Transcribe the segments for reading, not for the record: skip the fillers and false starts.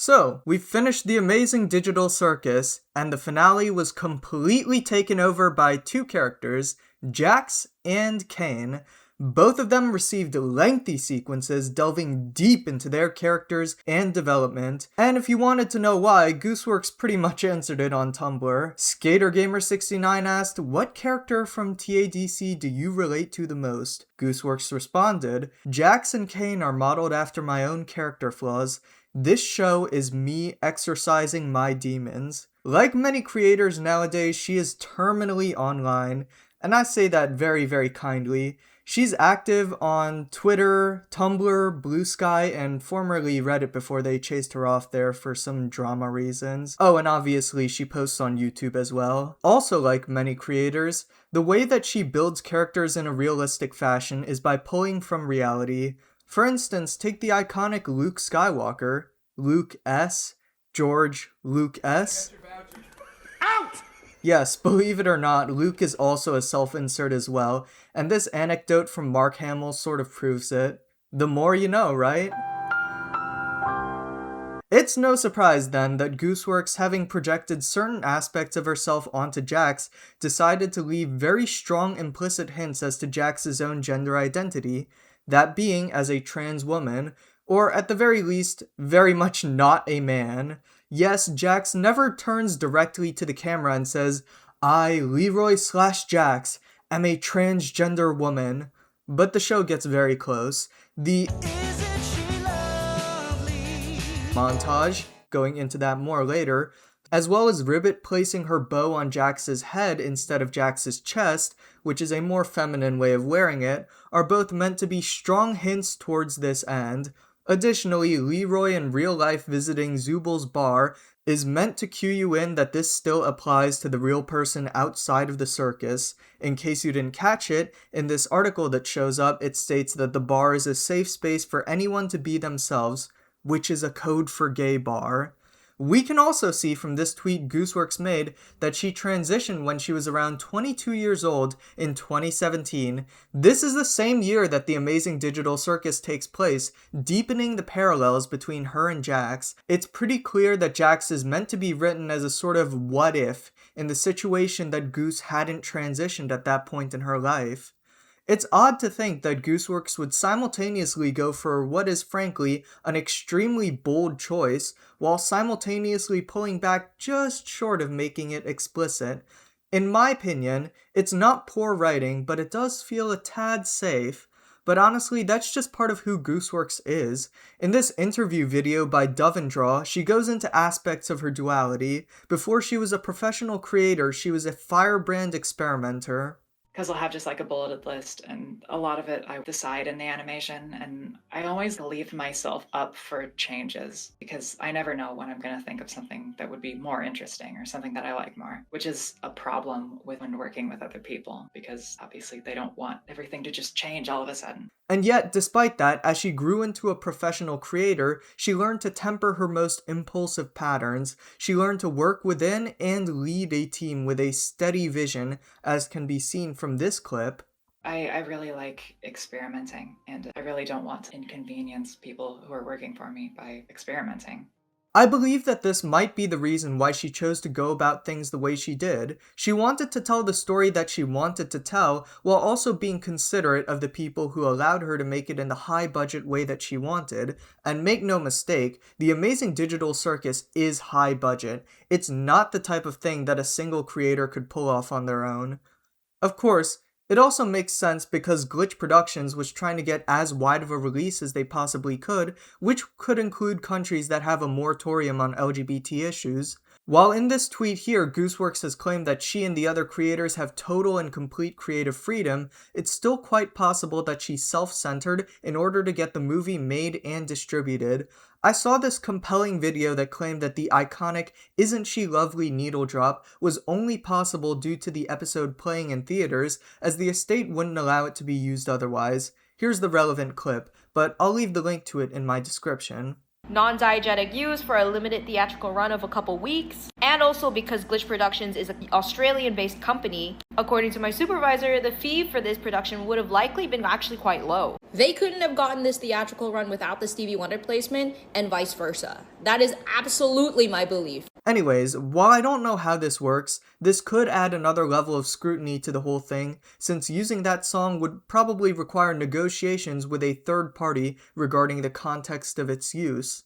So, we finished the Amazing Digital Circus, and the finale was completely taken over by two characters, Jax and Caine. Both of them received lengthy sequences delving deep into their characters and development, and if you wanted to know why, Gooseworx pretty much answered it on Tumblr. SkaterGamer69 asked, "What character from TADC do you relate to the most?" Gooseworx responded, "Jax and Caine are modeled after my own character flaws. This show is me exorcising my demons." Like many creators nowadays, she is terminally online, and I say that very, very kindly. She's active on Twitter, Tumblr, Blue Sky, and formerly Reddit before they chased her off there for some drama reasons. Oh, and obviously she posts on YouTube as well. Also, like many creators, the way that she builds characters in a realistic fashion is by pulling from reality. For instance, take the iconic Luke Skywalker, Luke S, George Luke S. Out! Yes, believe it or not, Luke is also a self-insert as well, and this anecdote from Mark Hamill sort of proves it. The more you know, right? It's no surprise then that Gooseworx, having projected certain aspects of herself onto Jax, decided to leave very strong implicit hints as to Jax's own gender identity, that being as a trans woman, or at the very least, very much not a man. Yes, Jax never turns directly to the camera and says, "I, Leroy/Jax, am a transgender woman," but the show gets very close. The "Isn't she lovely?" montage, going into that more later, as well as Ribbit placing her bow on Jax's head instead of Jax's chest, which is a more feminine way of wearing it, are both meant to be strong hints towards this end. Additionally, Leroy in real life visiting Zubal's bar is meant to cue you in that this still applies to the real person outside of the circus. In case you didn't catch it, in this article that shows up, it states that the bar is a safe space for anyone to be themselves, which is a code for gay bar. We can also see from this tweet Gooseworx made that she transitioned when she was around 22 years old in 2017. This is the same year that the Amazing Digital Circus takes place, deepening the parallels between her and Jax. It's pretty clear that Jax is meant to be written as a sort of what if in the situation that Goose hadn't transitioned at that point in her life. It's odd to think that Gooseworx would simultaneously go for what is frankly an extremely bold choice, while simultaneously pulling back just short of making it explicit. In my opinion, it's not poor writing, but it does feel a tad safe. But honestly, that's just part of who Gooseworx is. In this interview video by Dovendraw, she goes into aspects of her duality. Before she was a professional creator, she was a firebrand experimenter. Because I'll have just like a bulleted list, and a lot of it I decide in the animation, and I always leave myself up for changes because I never know when I'm going to think of something that would be more interesting or something that I like more, which is a problem when working with other people because obviously they don't want everything to just change all of a sudden. And yet, despite that, as she grew into a professional creator, she learned to temper her most impulsive patterns. She learned to work within and lead a team with a steady vision, as can be seen from this clip. I really like experimenting, and I really don't want to inconvenience people who are working for me by experimenting. I believe that this might be the reason why she chose to go about things the way she did. She wanted to tell the story that she wanted to tell, while also being considerate of the people who allowed her to make it in the high-budget way that she wanted. And make no mistake, the Amazing Digital Circus is high-budget. It's not the type of thing that a single creator could pull off on their own. Of course, it also makes sense because Glitch Productions was trying to get as wide of a release as they possibly could, which could include countries that have a moratorium on LGBT issues. While in this tweet here, Gooseworx has claimed that she and the other creators have total and complete creative freedom, it's still quite possible that she's self-centered in order to get the movie made and distributed. I saw this compelling video that claimed that the iconic "Isn't She Lovely" needle drop was only possible due to the episode playing in theaters, as the estate wouldn't allow it to be used otherwise. Here's the relevant clip, but I'll leave the link to it in my description. Non-diegetic use for a limited theatrical run of a couple weeks, and and also because Glitch Productions is an Australian-based company. According to my supervisor, the fee for this production would have likely been actually quite low. They couldn't have gotten this theatrical run without the Stevie Wonder placement, and vice versa. That is absolutely my belief. Anyways, while I don't know how this works, this could add another level of scrutiny to the whole thing, since using that song would probably require negotiations with a third party regarding the context of its use.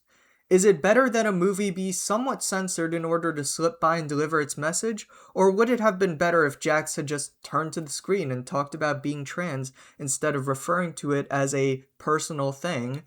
Is it better that a movie be somewhat censored in order to slip by and deliver its message, or would it have been better if Jax had just turned to the screen and talked about being trans instead of referring to it as a personal thing?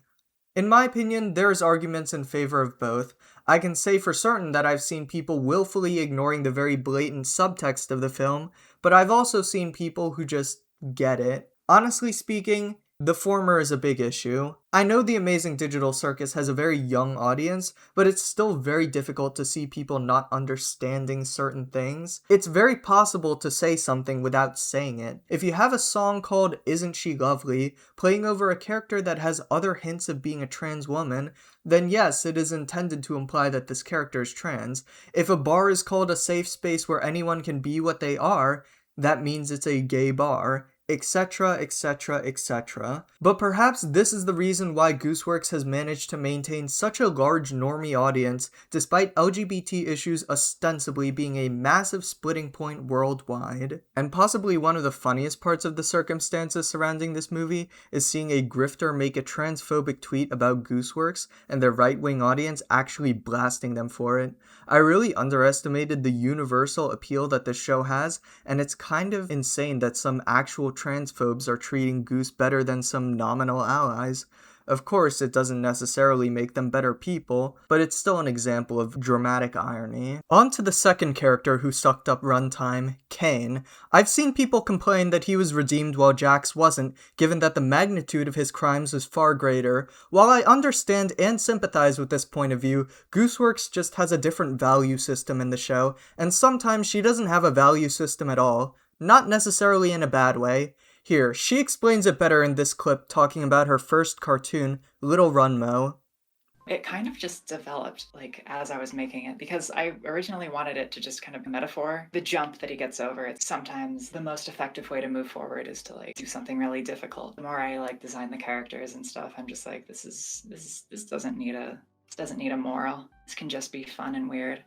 In my opinion, there's arguments in favor of both. I can say for certain that I've seen people willfully ignoring the very blatant subtext of the film, but I've also seen people who just get it. Honestly speaking, the former is a big issue. I know the Amazing Digital Circus has a very young audience, but it's still very difficult to see people not understanding certain things. It's very possible to say something without saying it. If you have a song called Isn't She Lovely, playing over a character that has other hints of being a trans woman, then yes, it is intended to imply that this character is trans. If a bar is called a safe space where anyone can be what they are, that means it's a gay bar, etc., etc., etc. But perhaps this is the reason why Gooseworx has managed to maintain such a large normie audience despite LGBT issues ostensibly being a massive splitting point worldwide. And possibly one of the funniest parts of the circumstances surrounding this movie is seeing a grifter make a transphobic tweet about Gooseworx and their right-wing audience actually blasting them for it. I really underestimated the universal appeal that this show has, and it's kind of insane that some actual transphobes are treating Goose better than some nominal allies. Of course, it doesn't necessarily make them better people, but it's still an example of dramatic irony. On to the second character who sucked up runtime, Caine. I've seen people complain that he was redeemed while Jax wasn't, given that the magnitude of his crimes was far greater. While I understand and sympathize with this point of view, Gooseworx just has a different value system in the show, and sometimes she doesn't have a value system at all. Not necessarily in a bad way. Here, she explains it better in this clip talking about her first cartoon, Little Runmo. It kind of just developed as I was making it, because I originally wanted it to just kind of metaphor the jump that he gets over. It's sometimes the most effective way to move forward is to do something really difficult. The more I design the characters and stuff, I'm just like, this doesn't need a moral. This can just be fun and weird.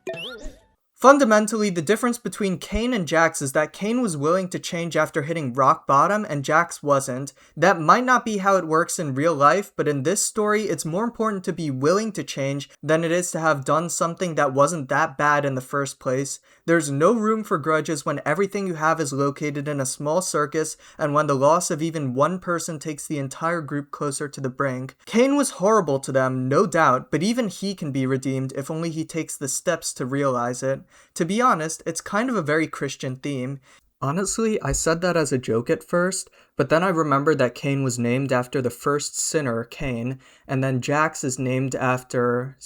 Fundamentally, the difference between Caine and Jax is that Caine was willing to change after hitting rock bottom and Jax wasn't. That might not be how it works in real life, but in this story, it's more important to be willing to change than it is to have done something that wasn't that bad in the first place. There's no room for grudges when everything you have is located in a small circus and when the loss of even one person takes the entire group closer to the brink. Caine was horrible to them, no doubt, but even he can be redeemed if only he takes the steps to realize it. To be honest, it's kind of a very Christian theme. Honestly, I said that as a joke at first, but then I remembered that Caine was named after the first sinner, Cain, and then Jax is named after,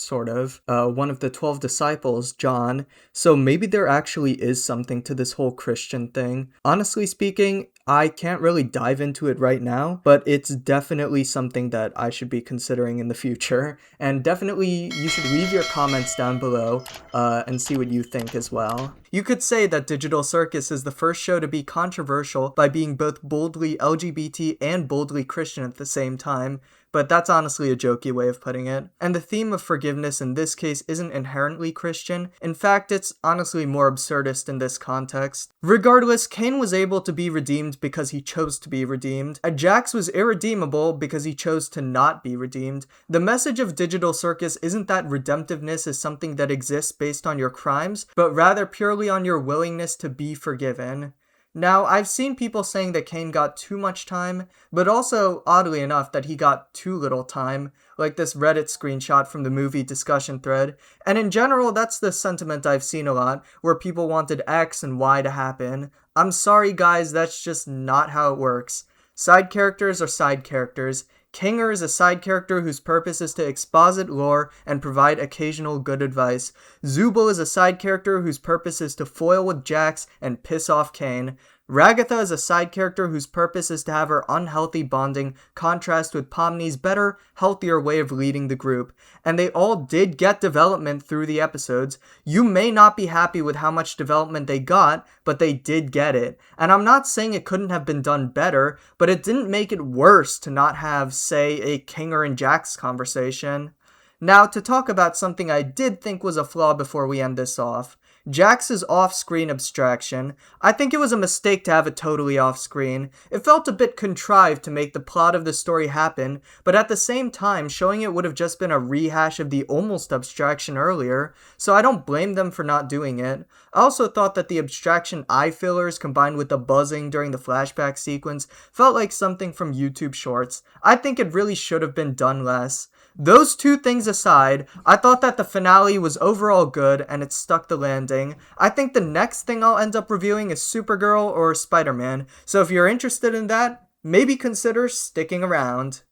one of the 12 disciples, John, so maybe there actually is something to this whole Christian thing. Honestly speaking, I can't really dive into it right now, but it's definitely something that I should be considering in the future, and definitely you should leave your comments down below and see what you think as well. You could say that Digital Circus is the first show to be controversial by being both boldly LGBT and boldly Christian at the same time, but that's honestly a jokey way of putting it. And the theme of forgiveness in this case isn't inherently Christian. In fact, it's honestly more absurdist in this context. Regardless, Caine was able to be redeemed because he chose to be redeemed. Jax was irredeemable because he chose to not be redeemed. The message of Digital Circus isn't that redemptiveness is something that exists based on your crimes, but rather purely on your willingness to be forgiven. Now, I've seen people saying that Caine got too much time, but also, oddly enough, that he got too little time, like this Reddit screenshot from the movie discussion thread, and in general, that's the sentiment I've seen a lot, where people wanted X and Y to happen. I'm sorry guys, that's just not how it works. Side characters are side characters. Kinger is a side character whose purpose is to exposit lore and provide occasional good advice. Zooble is a side character whose purpose is to foil with Jax and piss off Caine. Ragatha is a side character whose purpose is to have her unhealthy bonding contrast with Pomni's better, healthier way of leading the group, and they all did get development through the episodes. You may not be happy with how much development they got, but they did get it. And I'm not saying it couldn't have been done better, but it didn't make it worse to not have, say, a Kinger and Jax conversation. Now, to talk about something I did think was a flaw before we end this off, Jax's off-screen abstraction. I think it was a mistake to have it totally off-screen. It felt a bit contrived to make the plot of the story happen, but at the same time, showing it would have just been a rehash of the almost abstraction earlier, so I don't blame them for not doing it. I also thought that the abstraction eye fillers combined with the buzzing during the flashback sequence felt like something from YouTube Shorts. I think it really should have been done less. Those two things aside, I thought that the finale was overall good and it stuck the landing. I think the next thing I'll end up reviewing is Supergirl or Spider-Man, so if you're interested in that, maybe consider sticking around.